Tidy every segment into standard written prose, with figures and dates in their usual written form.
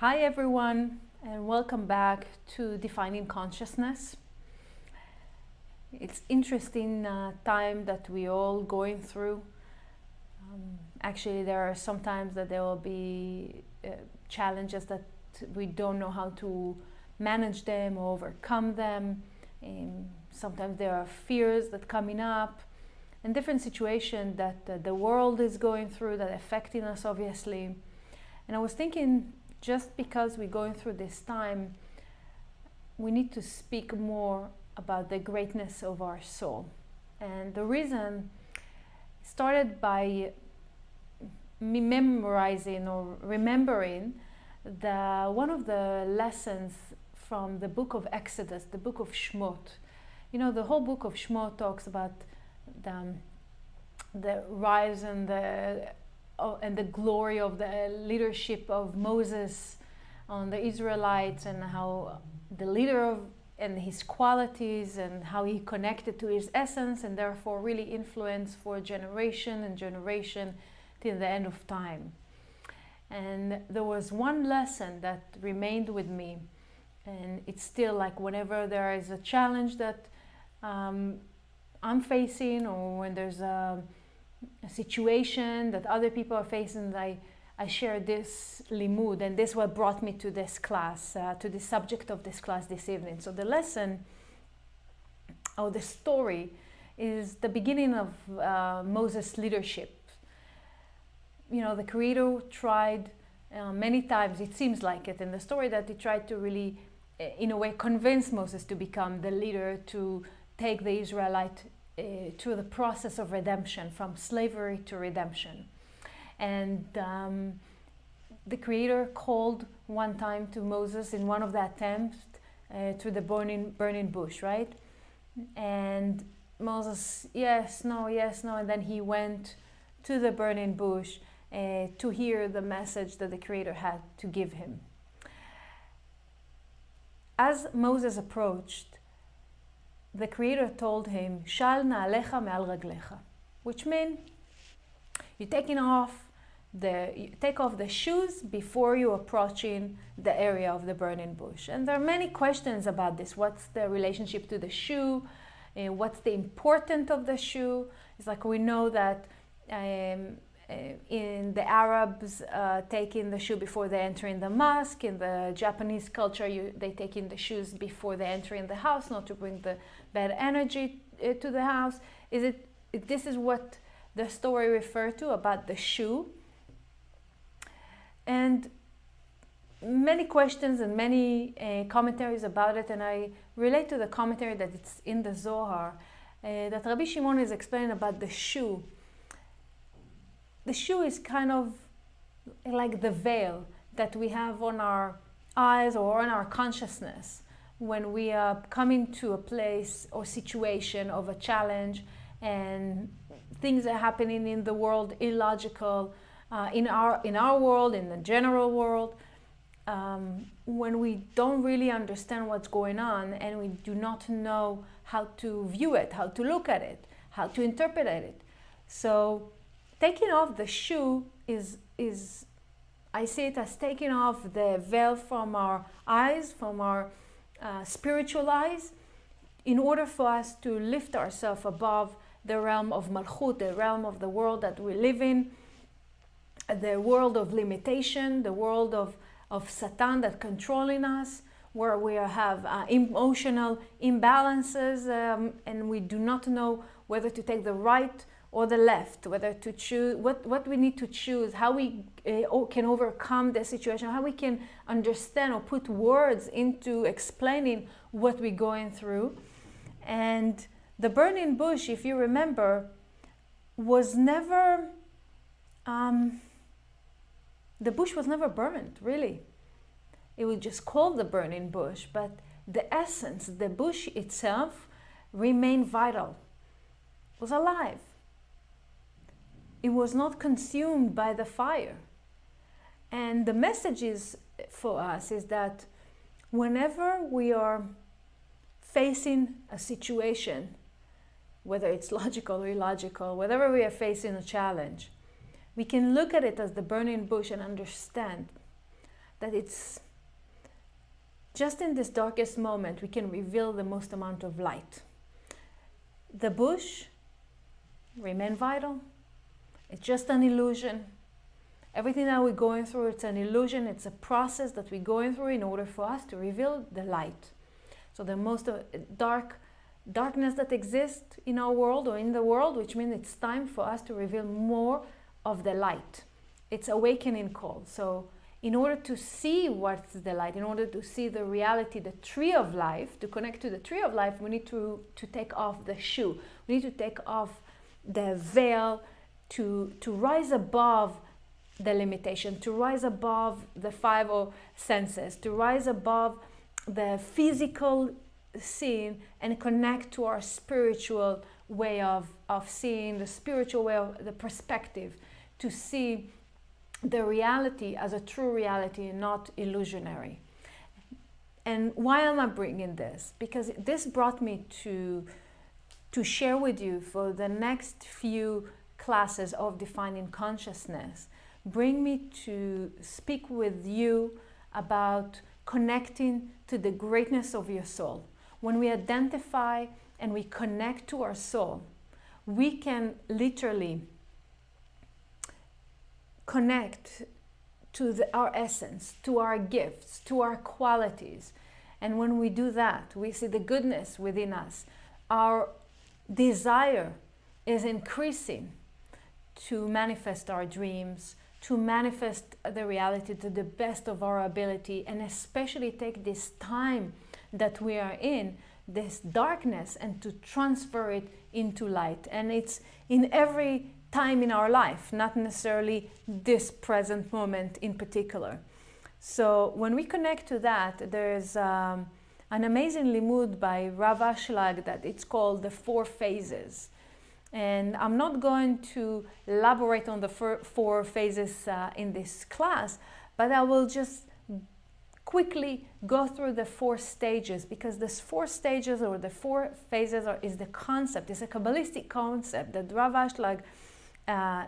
Hi everyone, and welcome back to Defining Consciousness. It's interesting time that we all going through. Actually, there are some times that there will be challenges that we don't know how to manage them or overcome them. Sometimes there are fears that coming up and different situations that the world is going through that are affecting us, obviously. And I was thinking, just because we're going through this time, we need to speak more about the greatness of our soul. And the reason started by me memorizing or remembering one of the lessons from the book of Exodus, the book of Shmot. You know, the whole book of Shmot talks about the rise and the glory of the leadership of Moses on the Israelites, and how the leader and his qualities and how he connected to his essence and therefore really influenced for generation and generation till the end of time. And there was one lesson that remained with me, and it's still like whenever there is a challenge that I'm facing, or when there's a situation that other people are facing, I share this limud, and this is what brought me to this class, to the subject of this class this evening. So the lesson, or the story, is the beginning of Moses' leadership. You know, the Creator tried many times, it seems like it in the story, that he tried to really, in a way, convince Moses to become the leader, to take the Israelite through the process of redemption, from slavery to redemption. And the Creator called one time to Moses in one of the attempts to the burning bush, right? And Moses, yes, no, and then he went to the burning bush to hear the message that the Creator had to give him. As Moses approached, the Creator told him, Shal na'alecha me'al raglecha, which means you take off the shoes before you approaching the area of the burning bush. And there are many questions about this. What's the relationship to the shoe? What's the importance of the shoe? It's like we know that in the Arabs taking the shoe before they enter in the mosque. In the Japanese culture, they take in the shoes before they enter in the house, not to bring the bad energy to the house. This is what the story referred to about the shoe. And many questions and many commentaries about it, and I relate to the commentary that it's in the Zohar, that Rabbi Shimon is explaining about the shoe. The shoe is kind of like the veil that we have on our eyes or on our consciousness when we are coming to a place or situation of a challenge, and things are happening in the world, illogical, in our world, in the general world, when we don't really understand what's going on, and we do not know how to view it, how to look at it, how to interpret it. So taking off the shoe is I see it as taking off the veil from our eyes, from our spiritual eyes, in order for us to lift ourselves above the realm of Malchut, the realm of the world that we live in, the world of limitation, the world of Satan that controlling us, where we have emotional imbalances, and we do not know whether to take the right or the left, whether to choose, what we need to choose, how we can overcome the situation, how we can understand or put words into explaining what we're going through. And the burning bush, if you remember, was never, the bush was never burned, really. It was just called the burning bush, but the essence, the bush itself, remained vital, was alive. It was not consumed by the fire. And the message is for us is that whenever we are facing a situation, whether it's logical or illogical, whenever we are facing a challenge, we can look at it as the burning bush and understand that it's just in this darkest moment we can reveal the most amount of light. The bush remain vital. It's just an illusion. Everything that we're going through, it's an illusion. It's a process that we're going through in order for us to reveal the light. So the most darkness that exists in our world or in the world, which means it's time for us to reveal more of the light. It's awakening call. So in order to see what's the light, in order to see the reality, the tree of life, to connect to the tree of life, we need to take off the shoe. We need to take off the veil, to rise above the limitation, to rise above the five senses, to rise above the physical seeing and connect to our spiritual way of seeing, the spiritual way of the perspective, to see the reality as a true reality and not illusionary. And why am I bringing this? Because this brought me to share with you for the next few classes of Defining Consciousness, bring me to speak with you about connecting to the greatness of your soul. When we identify and we connect to our soul, we can literally connect to our essence, to our gifts, to our qualities. And when we do that, we see the goodness within us. Our desire is increasing to manifest our dreams, to manifest the reality to the best of our ability, and especially take this time that we are in, this darkness, and to transfer it into light. And it's in every time in our life, not necessarily this present moment in particular. So when we connect to that, there's an amazing limud by Rav Ashlag that it's called the 4 phases. And I'm not going to elaborate on the 4 phases in this class, but I will just quickly go through the 4 stages, because this 4 stages or the 4 phases is the concept. It's a Kabbalistic concept that Rav Ashlag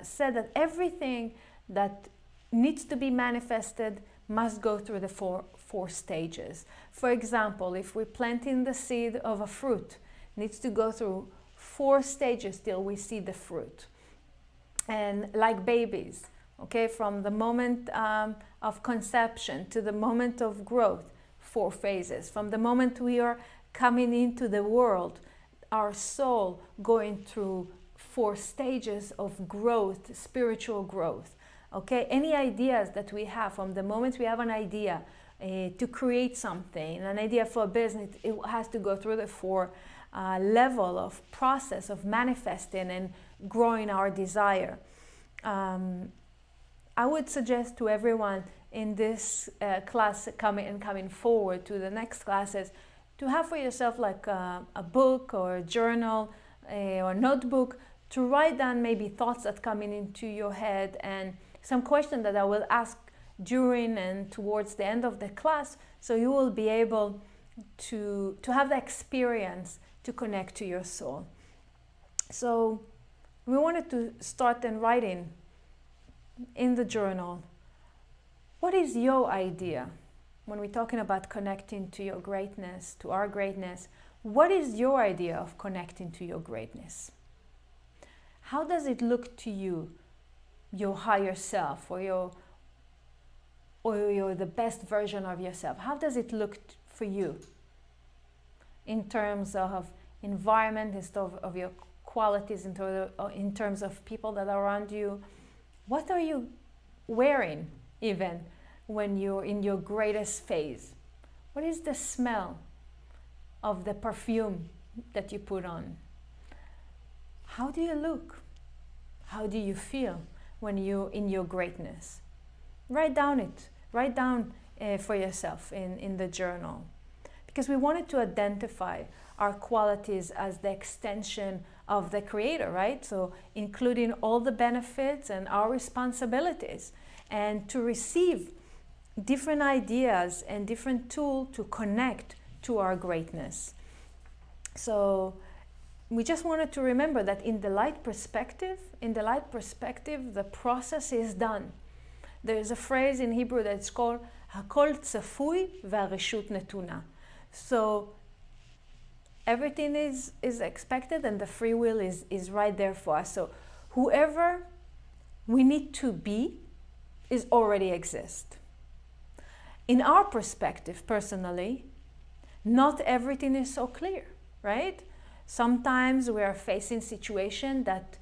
said that everything that needs to be manifested must go through the four stages. For example, if we're planting the seed of a fruit, it needs to go through 4 stages till we see the fruit. And like babies, okay, from the moment of conception to the moment of growth, 4 phases. From the moment we are coming into the world, our soul going through 4 stages of growth, spiritual growth. Okay, any ideas that we have, from the moment we have an idea to create something, an idea for a business, it has to go through the 4 level of process of manifesting and growing our desire. I would suggest to everyone in this class coming forward to the next classes to have for yourself like a book or a journal or notebook to write down maybe thoughts that coming into your head and some questions that I will ask during and towards the end of the class, so you will be able to have the experience to connect to your soul. So we wanted to start in writing in the journal, what is your idea when we're talking about connecting to your greatness, to our greatness? What is your idea of connecting to your greatness? How does it look to you, your higher self, or the best version of yourself? How does it look for you in terms of environment, instead of your qualities, in terms of people that are around you? What are you wearing even when you're in your greatest phase? What is the smell of the perfume that you put on? How do you look? How do you feel when you're in your greatness? Write down for yourself in the journal, because we wanted to identify our qualities as the extension of the Creator, right? So including all the benefits and our responsibilities, and to receive different ideas and different tools to connect to our greatness. So we just wanted to remember that in the light perspective, the process is done. There is a phrase in Hebrew that's called הכל צפוי והרשות נתונה. So everything is expected and the free will is right there for us. So whoever we need to be is already exist. In our perspective, personally, not everything is so clear, right? Sometimes we are facing situations that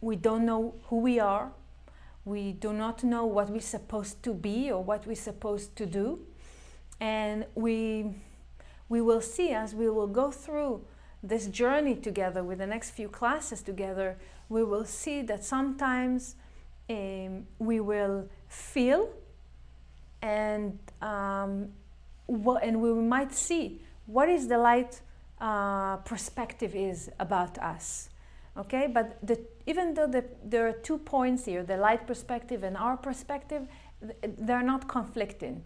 we don't know who we are. We do not know what we're supposed to be or what we're supposed to do. And we will see, as we will go through this journey together with the next few classes together, we will see that sometimes we will feel and we might see what is the light perspective is about us. Okay, but even though there are 2 points here, the light perspective and our perspective, they're not conflicting.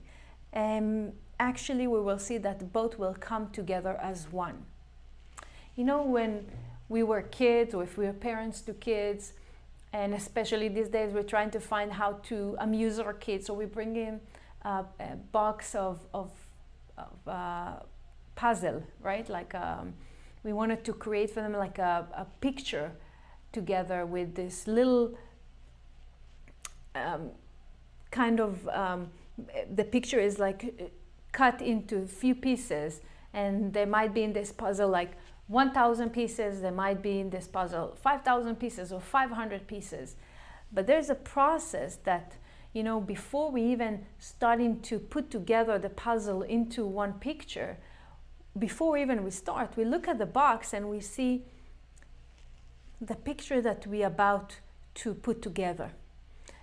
Actually, we will see that both will come together as one. You know, when we were kids, or if we were parents to kids, and especially these days, we're trying to find how to amuse our kids. So we bring in a box of puzzle, right? Like we wanted to create for them like a picture together with this little the picture is like cut into a few pieces, and they might be in this puzzle like 1,000 pieces, they might be in this puzzle 5,000 pieces or 500 pieces. But there's a process that, you know, before we even starting to put together the puzzle into one picture, before even we start, we look at the box and we see the picture that we're about to put together.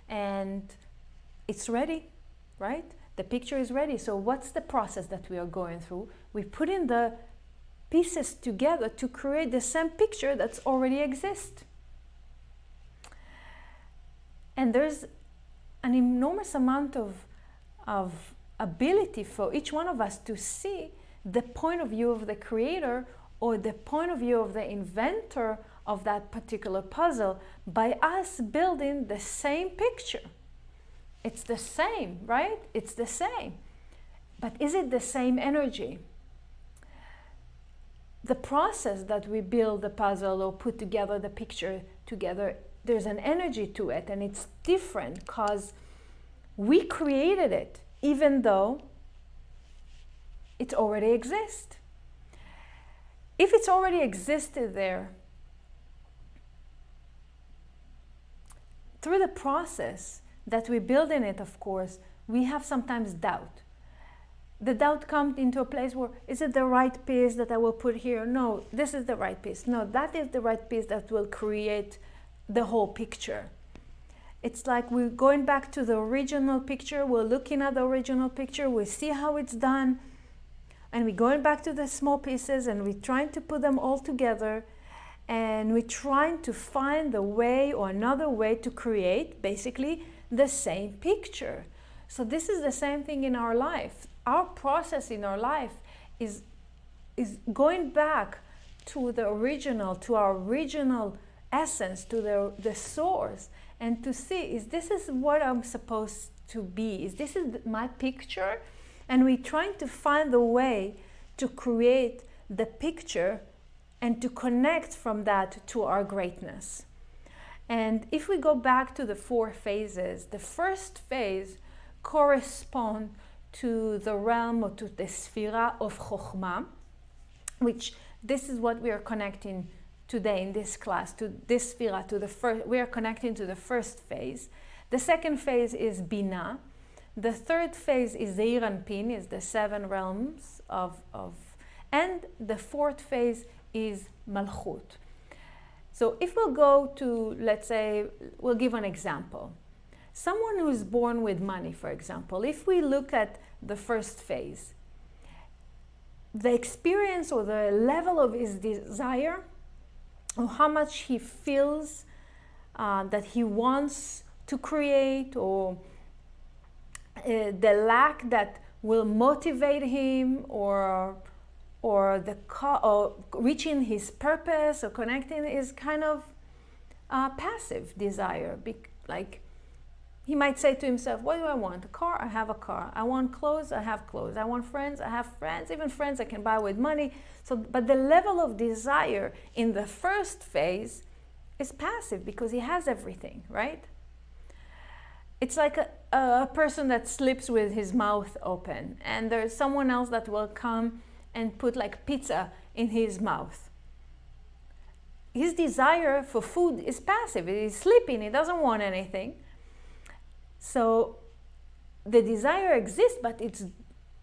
And it's ready, right? The picture is ready. So what's the process that we are going through? We put in the pieces together to create the same picture that's already exists. And there's an enormous amount of ability for each one of us to see the point of view of the creator or the point of view of the inventor of that particular puzzle by us building the same picture. It's the same, right? It's the same. But is it the same energy? The process that we build the puzzle or put together the picture together, there's an energy to it, and it's different because we created it, even though it already exists. If it's already existed there, through the process that we build in it, of course, we have sometimes doubt. The doubt comes into a place where, is it the right piece that I will put here? No, this is the right piece. No, that is the right piece that will create the whole picture. It's like we're going back to the original picture, we're looking at the original picture, we see how it's done, and we're going back to the small pieces and we're trying to put them all together, and we're trying to find the way or another way to create basically the same picture. So this is the same thing in our life. Our process in our life is going back to the original, to our original essence, to the source, and to see, is this is what I'm supposed to be? Is this is my picture? And we're trying to find the way to create the picture and to connect from that to our greatness. And if we go back to the 4 phases, the first phase corresponds to the realm or to the sphera of Chokhmah, which this is what we are connecting today in this class, to this sphera, to the first, we are connecting to the first phase. The second phase is Binah. The third phase is Zeir Anpin, is the 7 realms and the fourth phase is Malchut. So if we'll go to, let's say, we'll give an example. Someone who's born with money, for example, if we look at the first phase, the experience or the level of his desire, or how much he feels that he wants to create, or the lack that will motivate him, or reaching his purpose or connecting, is kind of passive desire. Like he might say to himself, what do I want? A car? I have a car. I want clothes? I have clothes. I want friends? I have friends. Even friends I can buy with money. So, but the level of desire in the first phase is passive because he has everything, right? It's like a person that sleeps with his mouth open, and there's someone else that will come and put like pizza in his mouth. His desire for food is passive. He's sleeping. He doesn't want anything. So the desire exists, but it's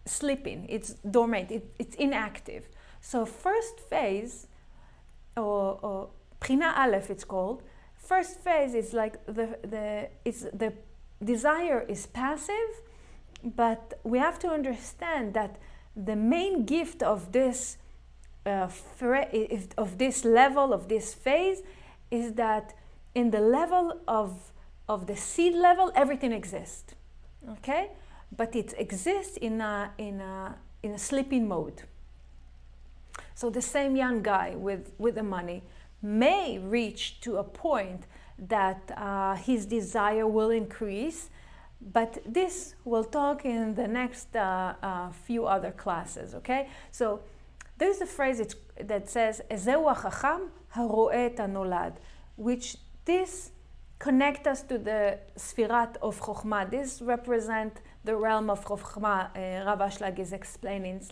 sleeping, it's dormant, it's inactive. So first phase, or Bchina Aleph it's called, first phase is like the desire is passive, but we have to understand that the main gift of this level, of this phase, is that in the level of the seed level, everything exists, okay? But it exists in a sleeping mode. So the same young guy with the money may reach to a point that his desire will increase, but this we'll talk in the next few other classes, okay? So there's a phrase that says, "Ezeu hachacham haro'eh et hanolad," which this connect us to the Sfirat of Chokhmah. This represents the realm of Chokhmah. Rav Ashlag is explaining. It's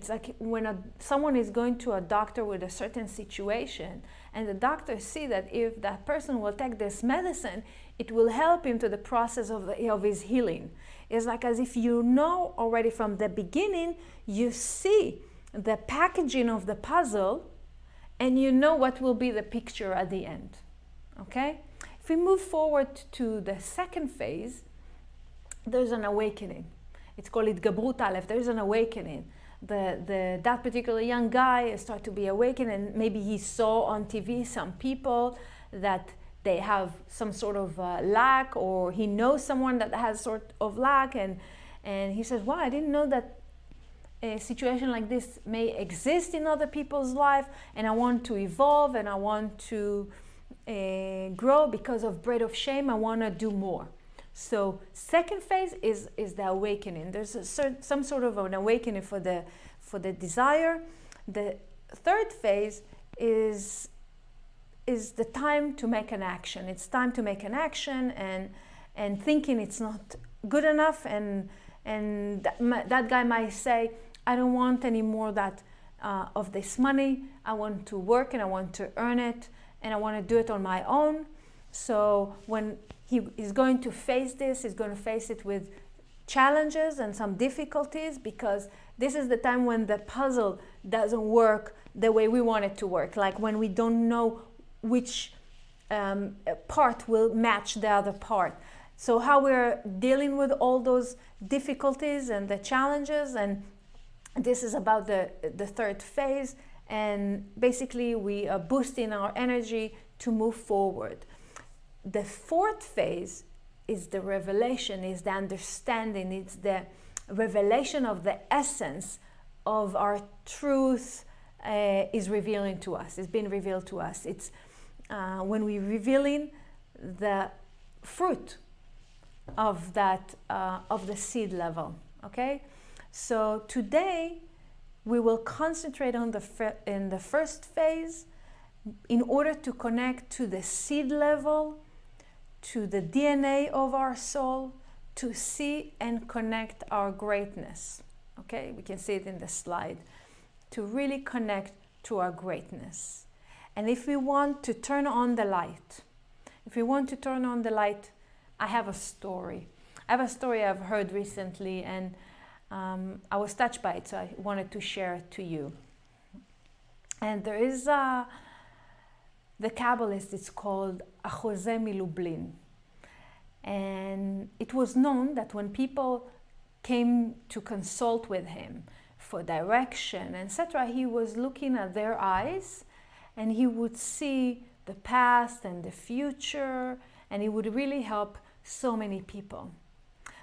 like when someone is going to a doctor with a certain situation, and the doctor see that if that person will take this medicine, it will help him to the process of his healing. It's like as if you know already from the beginning, you see the packaging of the puzzle, and you know what will be the picture at the end. Okay? If we move forward to the second phase, there's an awakening. It's called Itgabrut Aleph. There's an awakening. That particular young guy starts to be awakened, and maybe he saw on TV some people that they have some sort of lack, or he knows someone that has sort of lack, and he says, wow, I didn't know that a situation like this may exist in other people's life, and I want to evolve, and I want to grow because of bread of shame. I want to do more. So second phase is the awakening. There's some sort of an awakening for the desire. The third phase is the time to make an action. It's time to make an action, and thinking it's not good enough, and that guy might say, I don't want any more of this money. I want to work, and I want to earn it, and I want to do it on my own. So when he is going to face this, he's going to face it with challenges and some difficulties, because this is the time when the puzzle doesn't work the way we want it to work, like when we don't know which part will match the other part. So how we're dealing with all those difficulties and the challenges, and this is about the third phase, and basically we are boosting our energy to move forward. The fourth phase is the revelation, is the understanding, it's the revelation of the essence of our truth is revealing to us, it's been revealed to us. It's when we're revealing the fruit of that, of the seed level, okay? So today we will concentrate on in the first phase in order to connect to the seed level, to the DNA of our soul, to see and connect our greatness. Okay, we can see it in the slide. To really connect to our greatness. And if we want to turn on the light, I have a story. I have a story I've heard recently, and I was touched by it, so I wanted to share it to you. And there is the Kabbalist, it's called Achose Milublin. And it was known that when people came to consult with him for direction, etc., he was looking at their eyes, and he would see the past and the future, and he would really help so many people.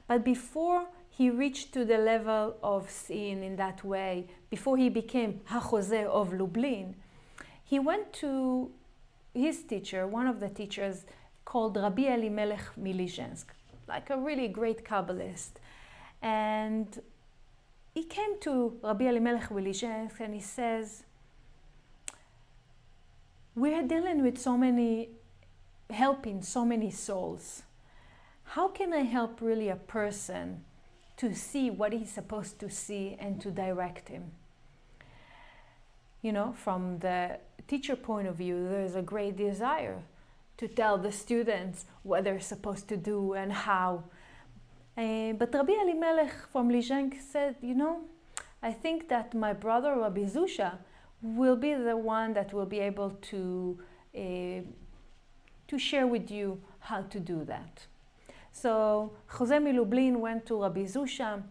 But before he reached to the level of seeing in that way, before he became Achose of Lublin, he went to his teacher, one of the teachers, called Rabbi Elimelech Milizhensk, like a really great Kabbalist. And he came to Rabbi Elimelech Milizhensk and he says, we are dealing with helping so many souls. How can I help really a person to see what he's supposed to see and to direct him? You know, from the teacher point of view, there's a great desire to tell the students what they're supposed to do and how. But Rabbi Elimelech from Lizhensk said, you know, I think that my brother Rabbi Zusha will be the one that will be able to share with you how to do that. So Jose Milublin went to Rabbi Zusha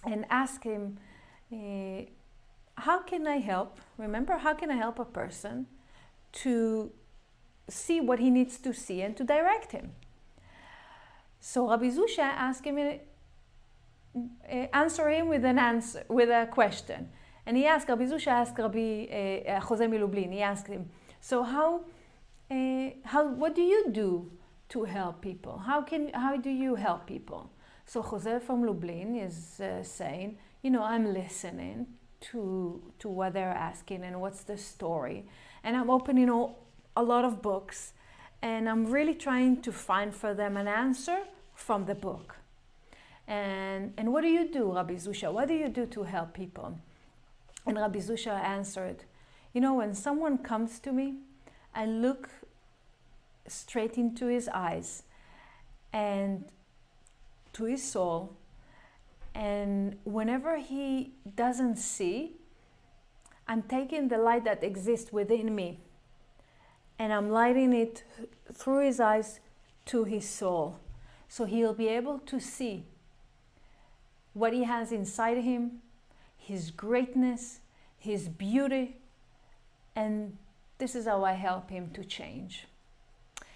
and asked him, how can I help? Remember, how can I help a person to see what he needs to see and to direct him? So Rabbi Zusha asked him, answer him with a question. And he asked, Rabbi Zusha asked Jose Milublin, he asked him, so what do you do to help people? How do you help people? So Jose from Lublin is saying, you know, I'm listening to what they're asking and what's the story. And I'm opening a lot of books and I'm really trying to find for them an answer from the book. And what do you do, Rabbi Zusha? What do you do to help people? And Rabbi Zusha answered, you know, when someone comes to me, I look straight into his eyes and to his soul, and whenever he doesn't see, I'm taking the light that exists within me and I'm lighting it through his eyes to his soul, so he'll be able to see what he has inside him, his greatness, his beauty, and this is how I help him to change.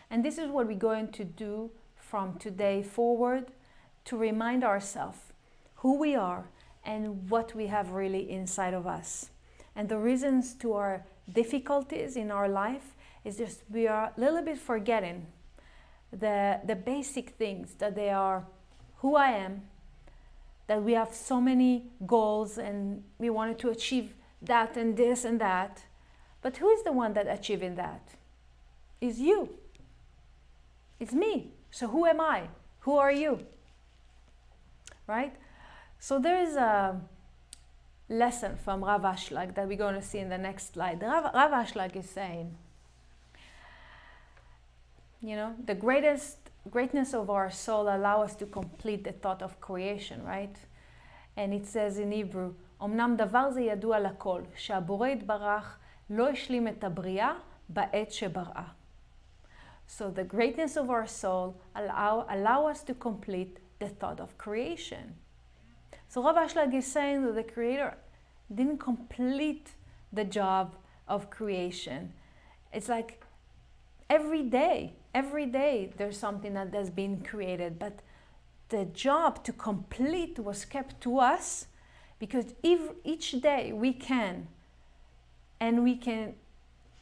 And this is what we're going to do from today forward, to remind ourselves who we are and what we have really inside of us. And the reasons to our difficulties in our life is just we are a little bit forgetting the basic things, that they are who I am, that we have so many goals and we wanted to achieve that and this and that. But who is the one that achieving that? Is you. It's me. So who am I? Who are you? Right? So there is a lesson from Rav Ashlag that we're going to see in the next slide. Rav Ashlag is saying, you know, the greatness of our soul allow us to complete the thought of creation, right? And it says in Hebrew, אמנם דבר זה ידוע לכל, שהבורא יתברך לא השלים את הבריאה בעת שבראה. So the greatness of our soul allow us to complete the thought of creation. So Rav Ashlag is saying that the Creator didn't complete the job of creation. It's like every day there's something that has been created, but the job to complete was kept to us, because each day we can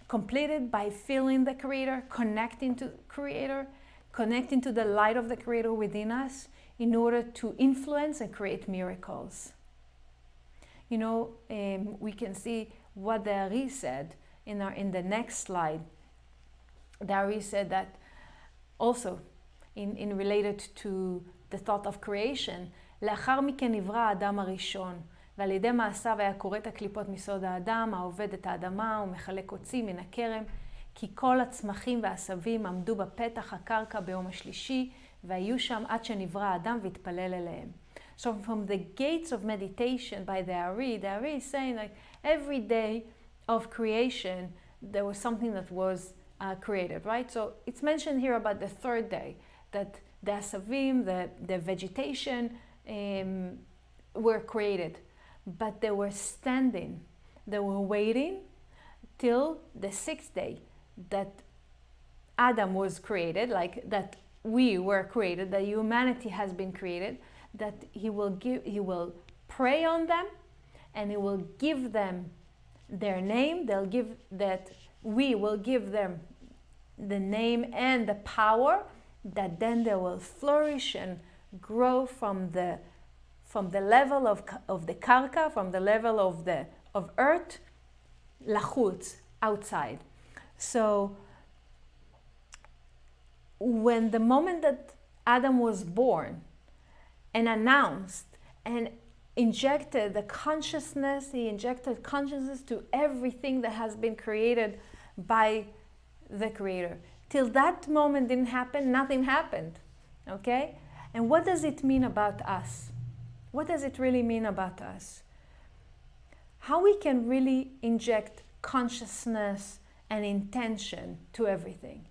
complete it by feeling the Creator, connecting to the Creator, connecting to the light of the Creator within us, in order to influence and create miracles. You know, we can see what the Ari said in the next slide. The Ari said that also in related to the thought of creation, לאחר מכן נברא האדם הראשון, ועל ידי מעשיו היה כורת הקליפות מסוד האדם, העובד את האדמה ומחלק קוצים מן הכרם, כי כל הצמחים והעשבים עמדו בפתח הקרקע ביום השלישי, והיו שם עד שנברא האדם והתפלל אליהם. So from the gates of meditation by the Ari is saying, like, every day of creation there was something that was created, right? So it's mentioned here about the third day, that the asavim, the vegetation were created, but they were standing, they were waiting till the sixth day that Adam was created, like that we were created, that humanity has been created, that he will pray on them and he will give them their name. We will give them the name and the power, that then they will flourish and grow from the level of the karka, from the level of earth, lachutz, outside. So when the moment that Adam was born and announced and injected the consciousness, he injected consciousness to everything that has been created by the Creator. Till that moment didn't happen, nothing happened, okay? And what does it mean about us? What does it really mean about us? How we can really inject consciousness and intention to everything?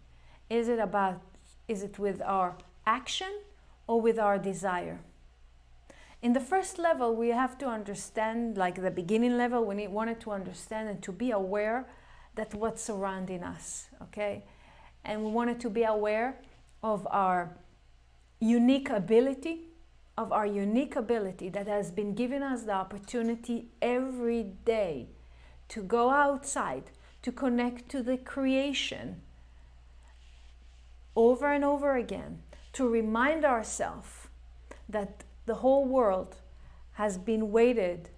Is it with our action or with our desire? In the first level, we have to understand, like the beginning level, we wanted to understand and to be aware that what's surrounding us, okay? And we wanted to be aware of our unique ability, that has been given us the opportunity every day to go outside, to connect to the creation over and over again, to remind ourselves that the whole world has been waited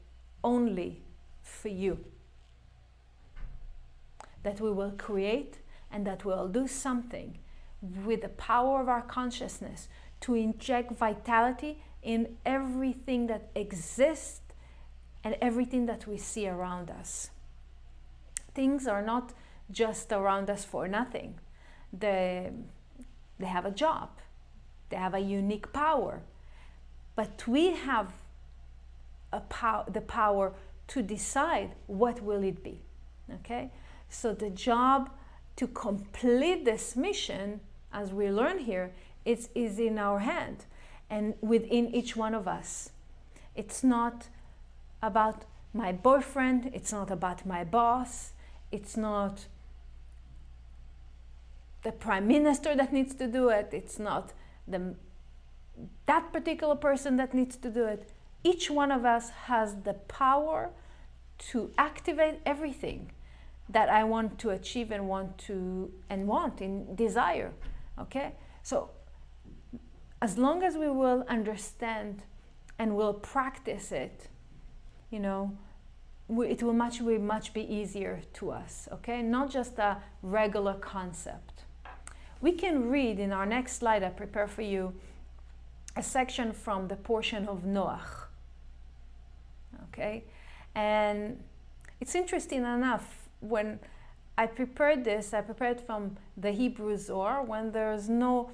only for you. That we will create and that we will do something with the power of our consciousness to inject vitality in everything that exists and everything that we see around us. Things are not just around us for nothing. They have a job. They have a unique power. But we have the power to decide what will it be. Okay? So the job to complete this mission, as we learn here, is in our hand and within each one of us. It's not about my boyfriend, it's not about my boss, it's not the prime minister that needs to do it, it's not that particular person that needs to do it. Each one of us has the power to activate everything that I want to achieve and want in desire. Okay? So as long as we will understand and will practice it, you know, it will much be easier to us. Okay? Not just a regular concept. We can read in our next slide I prepare for you a section from the portion of Noach. Okay? And it's interesting enough, when I prepared this, I prepared from the Hebrew Zohar, when there's no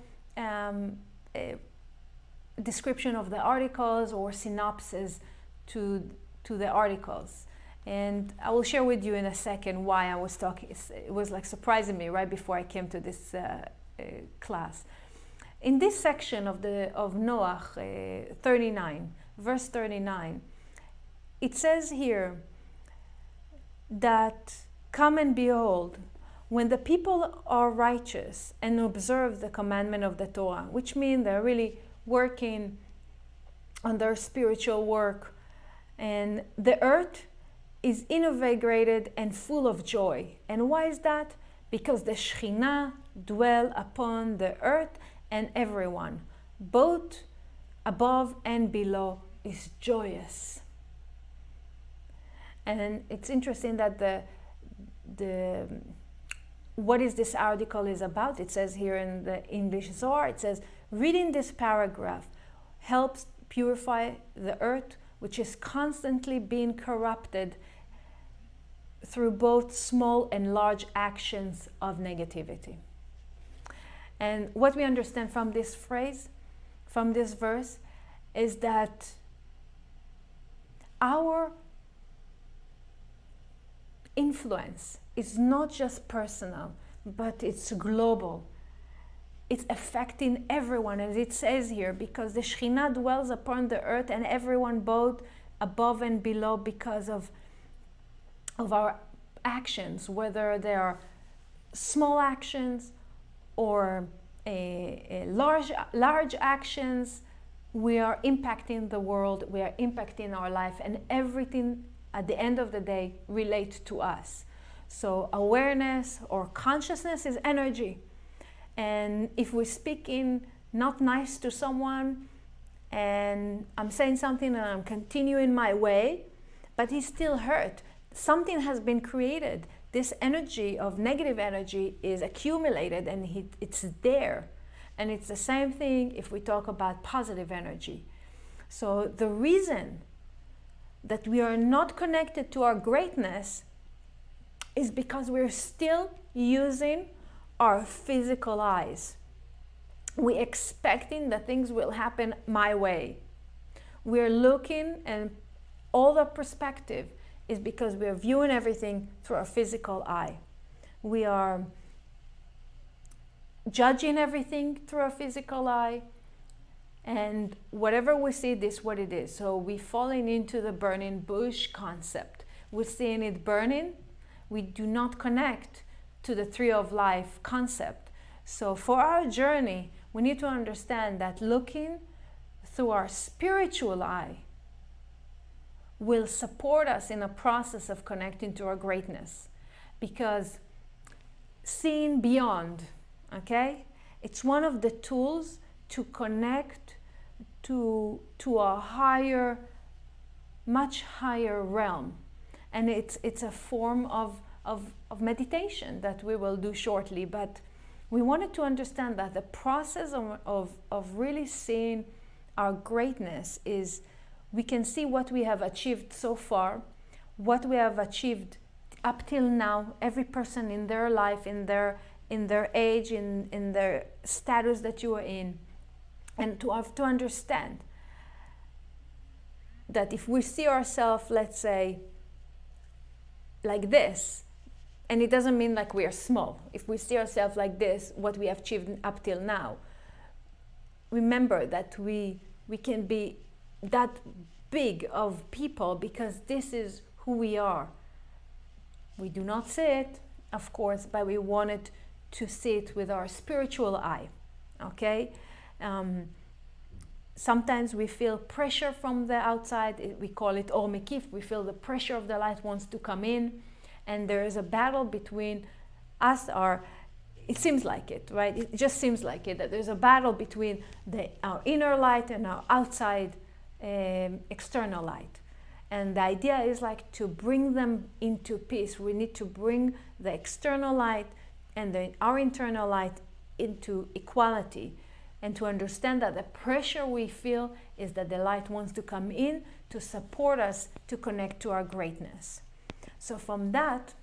description of the articles or synopsis to the articles. And I will share with you in a second why I was talking. It was like surprising me right before I came to this class. In this section of Noach 39, verse 39, it says here that, "Come and behold, when the people are righteous and observe the commandment of the Torah," which means they're really working on their spiritual work, and the earth is invigorated and full of joy. And why is that? Because the Shekhinah dwell upon the earth, and everyone, both above and below, is joyous. And it's interesting that what is this article is about. It says here in the English Zohar, it says, reading this paragraph helps purify the earth, which is constantly being corrupted through both small and large actions of negativity. And what we understand from this phrase, from this verse, is that our influence is not just personal, but it's global. It's affecting everyone, as it says here, because the Shekhinah dwells upon the earth and everyone both above and below because of our actions, whether they are small actions or large actions. We are impacting the world, we are impacting our life, and everything at the end of the day relates to us. So awareness or consciousness is energy. And if we're speaking not nice to someone, and I'm saying something and I'm continuing my way, but he's still hurt, something has been created. This energy of negative energy is accumulated, and it's there. And it's the same thing if we talk about positive energy. So the reason that we are not connected to our greatness is because we're still using our physical eyes. We're expecting that things will happen my way. We're looking, and all the perspective is because we're viewing everything through our physical eye. We are judging everything through our physical eye, and whatever we see, this is what it is. So we're falling into the burning bush concept. We're seeing it burning. We do not connect to the tree of life concept. So for our journey, we need to understand that looking through our spiritual eye will support us in a process of connecting to our greatness. Because seeing beyond, okay, it's one of the tools to connect to a higher, much higher realm. And it's a form of meditation that we will do shortly. But we wanted to understand that the process of really seeing our greatness is, we can see what we have achieved so far, what we have achieved up till now, every person in their life, in their age, in their status that you are in. And to have to understand that if we see ourselves, let's say, like this, and it doesn't mean like we are small. If we see ourselves like this, what we have achieved up till now, remember that we can be that big of people because this is who we are. We do not see it, of course, but we wanted to see it with our spiritual eye, okay? Sometimes we feel pressure from the outside. We call it or mekif. We feel the pressure of the light wants to come in, and there is a battle between us, or it seems like it, right? It just seems like it, that there's a battle between our inner light and our outside external light. And the idea is like to bring them into peace. We need to bring the external light and our internal light into equality, and to understand that the pressure we feel is that the light wants to come in to support us to connect to our greatness. So from that,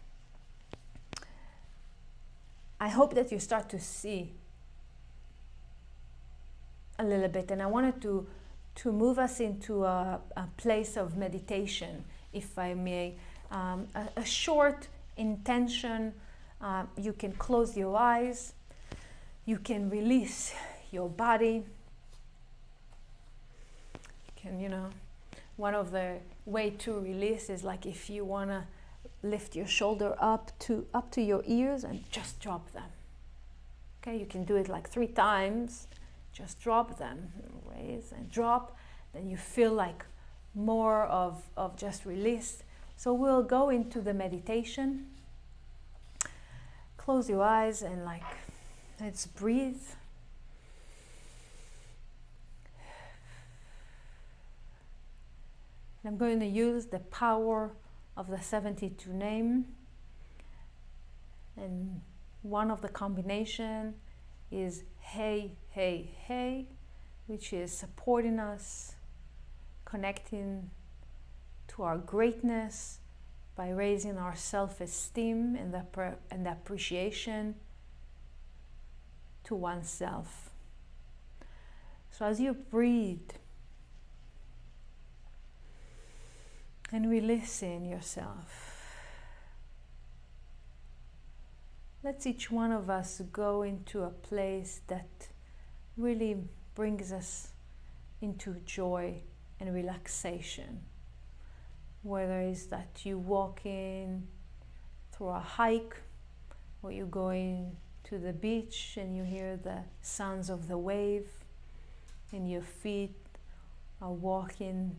I hope that you start to see a little bit, and I wanted to move us into a place of meditation, if I may. A short intention. You can close your eyes. You can release your body. You can, one of the way to release is like if you want to lift your shoulder up to your ears and just drop them. Okay, you can do it like 3 times. Just drop them, raise and drop. Then you feel like more of just release. So we'll go into the meditation. Close your eyes and let's breathe. I'm going to use the power of the 72 name. And one of the combination is Hey, Hey, Hey, which is supporting us, connecting to our greatness by raising our self-esteem and the appreciation to oneself. So as you breathe and releasing yourself, let's each one of us go into a place that really brings us into joy and relaxation. Whether it's that you walking through a hike, or you're going to the beach and you hear the sounds of the wave, and your feet are walking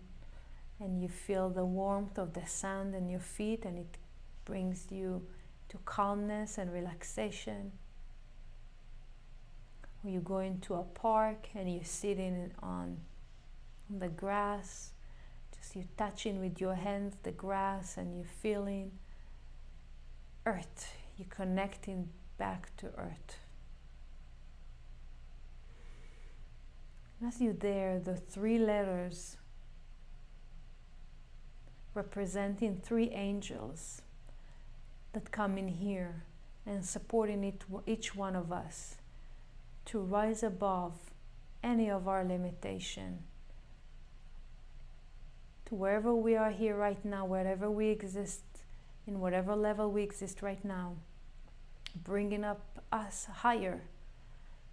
and you feel the warmth of the sand in your feet, and it brings you to calmness and relaxation. or you go into a park and you're sitting on the grass, just you touching with your hands the grass and you're feeling earth, you're connecting back to earth. And as you're there, the 3 letters representing 3 angels that come in here and supporting each one of us to rise above any of our limitation, to wherever we are here right now, wherever we exist, in whatever level we exist right now, bringing up us higher,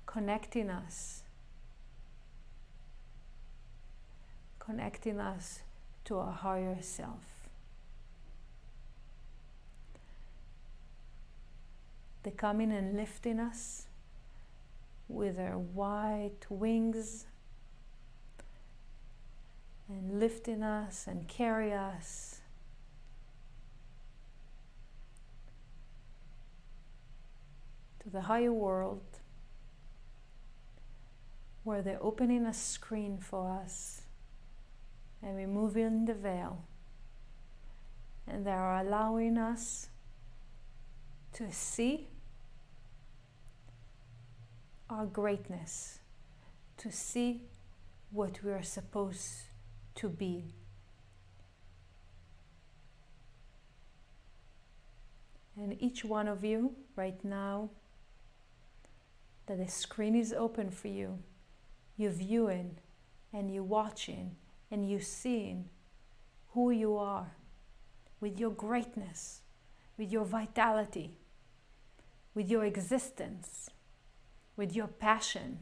connecting us to a higher self. They come in and lifting us with their white wings and lifting us and carry us to the higher world, where they're opening a screen for us and removing the veil, and they are allowing us to see our greatness, to see what we are supposed to be. And each one of you right now, that the screen is open for you, you're viewing and you're watching and you're seeing who you are with your greatness, with your vitality, with your existence, with your passion,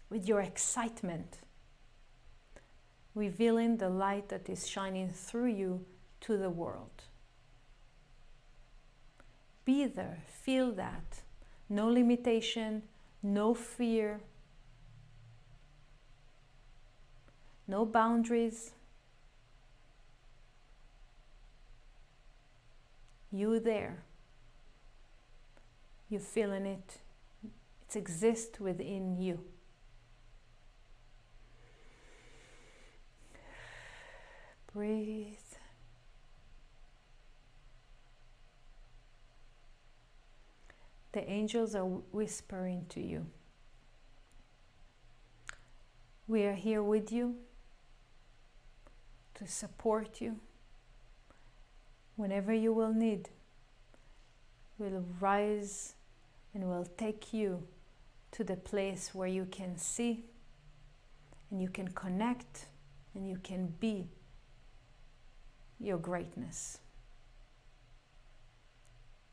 with your excitement, revealing the light that is shining through you to the world. Be there, feel that. No limitation, no fear, no boundaries. You there. You're feeling it. It exists within you. Breathe. The angels are whispering to you. We are here with you to support you. Whenever you will need, we'll rise and we'll take you to the place where you can see and you can connect and you can be your greatness.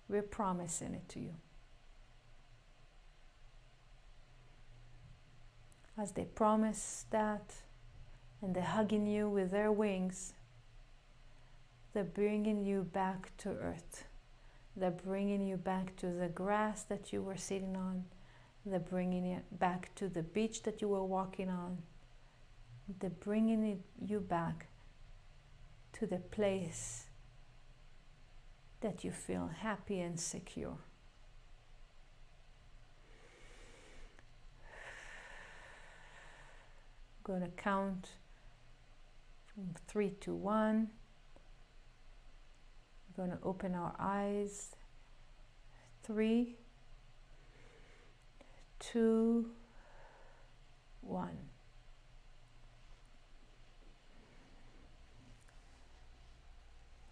We're promising it to you. As they promise that and they're hugging you with their wings, they're bringing you back to earth. They're bringing you back to the grass that you were sitting on. They're bringing it back to the beach that you were walking on. They're bringing you back to the place that you feel happy and secure. I'm going to count from 3 to 1. We're going to open our eyes. 3, 2, 1.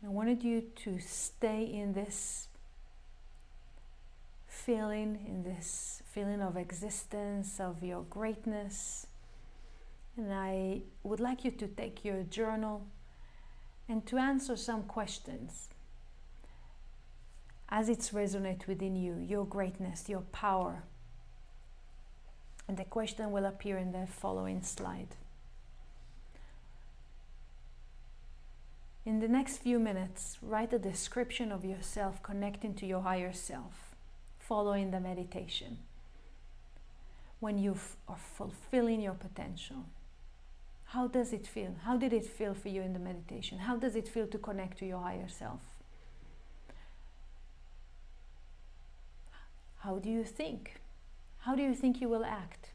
I wanted you to stay in this feeling of existence, of your greatness. And I would like you to take your journal and to answer some questions as it's resonate within you, your greatness, your power. And the question will appear in the following slide. In the next few minutes, write a description of yourself connecting to your higher self, following the meditation. When you are fulfilling your potential, how does it feel? How did it feel for you in the meditation? How does it feel to connect to your higher self? How do you think? How do you think you will act?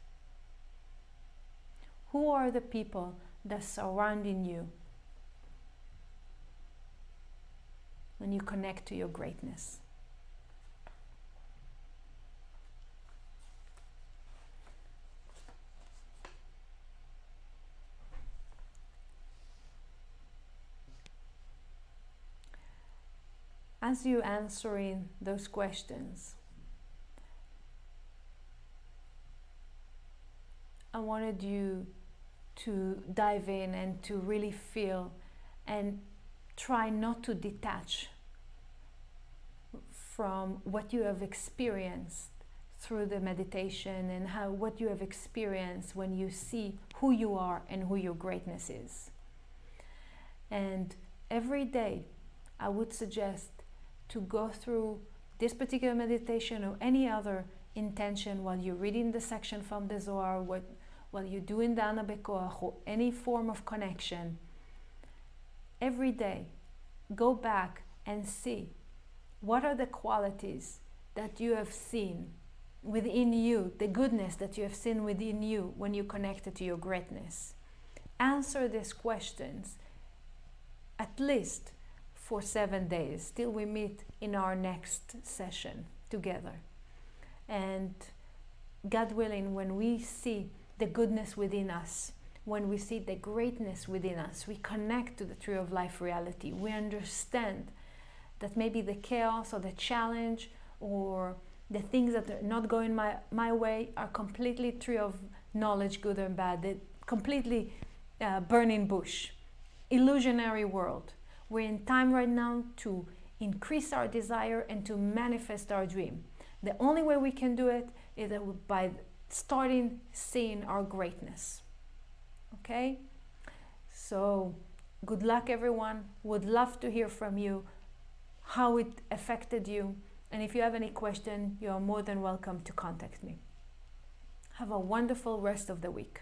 Who are the people that surrounding you when you connect to your greatness? As you answering those questions, I wanted you to dive in and to really feel and try not to detach from what you have experienced through the meditation and what you have experienced when you see who you are and who your greatness is. And every day I would suggest to go through this particular meditation or any other intention while you're reading the section from the Zohar, while you're doing the Ana Bekoach or any form of connection. Every day, go back and see what are the qualities that you have seen within you, the goodness that you have seen within you when you connected to your greatness. Answer these questions at least for 7 days till we meet in our next session together. And God willing, when we see the goodness within us, when we see the greatness within us, we connect to the tree of life reality. We understand that maybe the chaos or the challenge or the things that are not going my way are completely tree of knowledge, good and bad, the completely burning bush, illusionary world. We're in time right now to increase our desire and to manifest our dream. The only way we can do it is by starting seeing our greatness. Okay? So, good luck everyone. Would love to hear from you, how it affected you. And if you have any question, you are more than welcome to contact me. Have a wonderful rest of the week.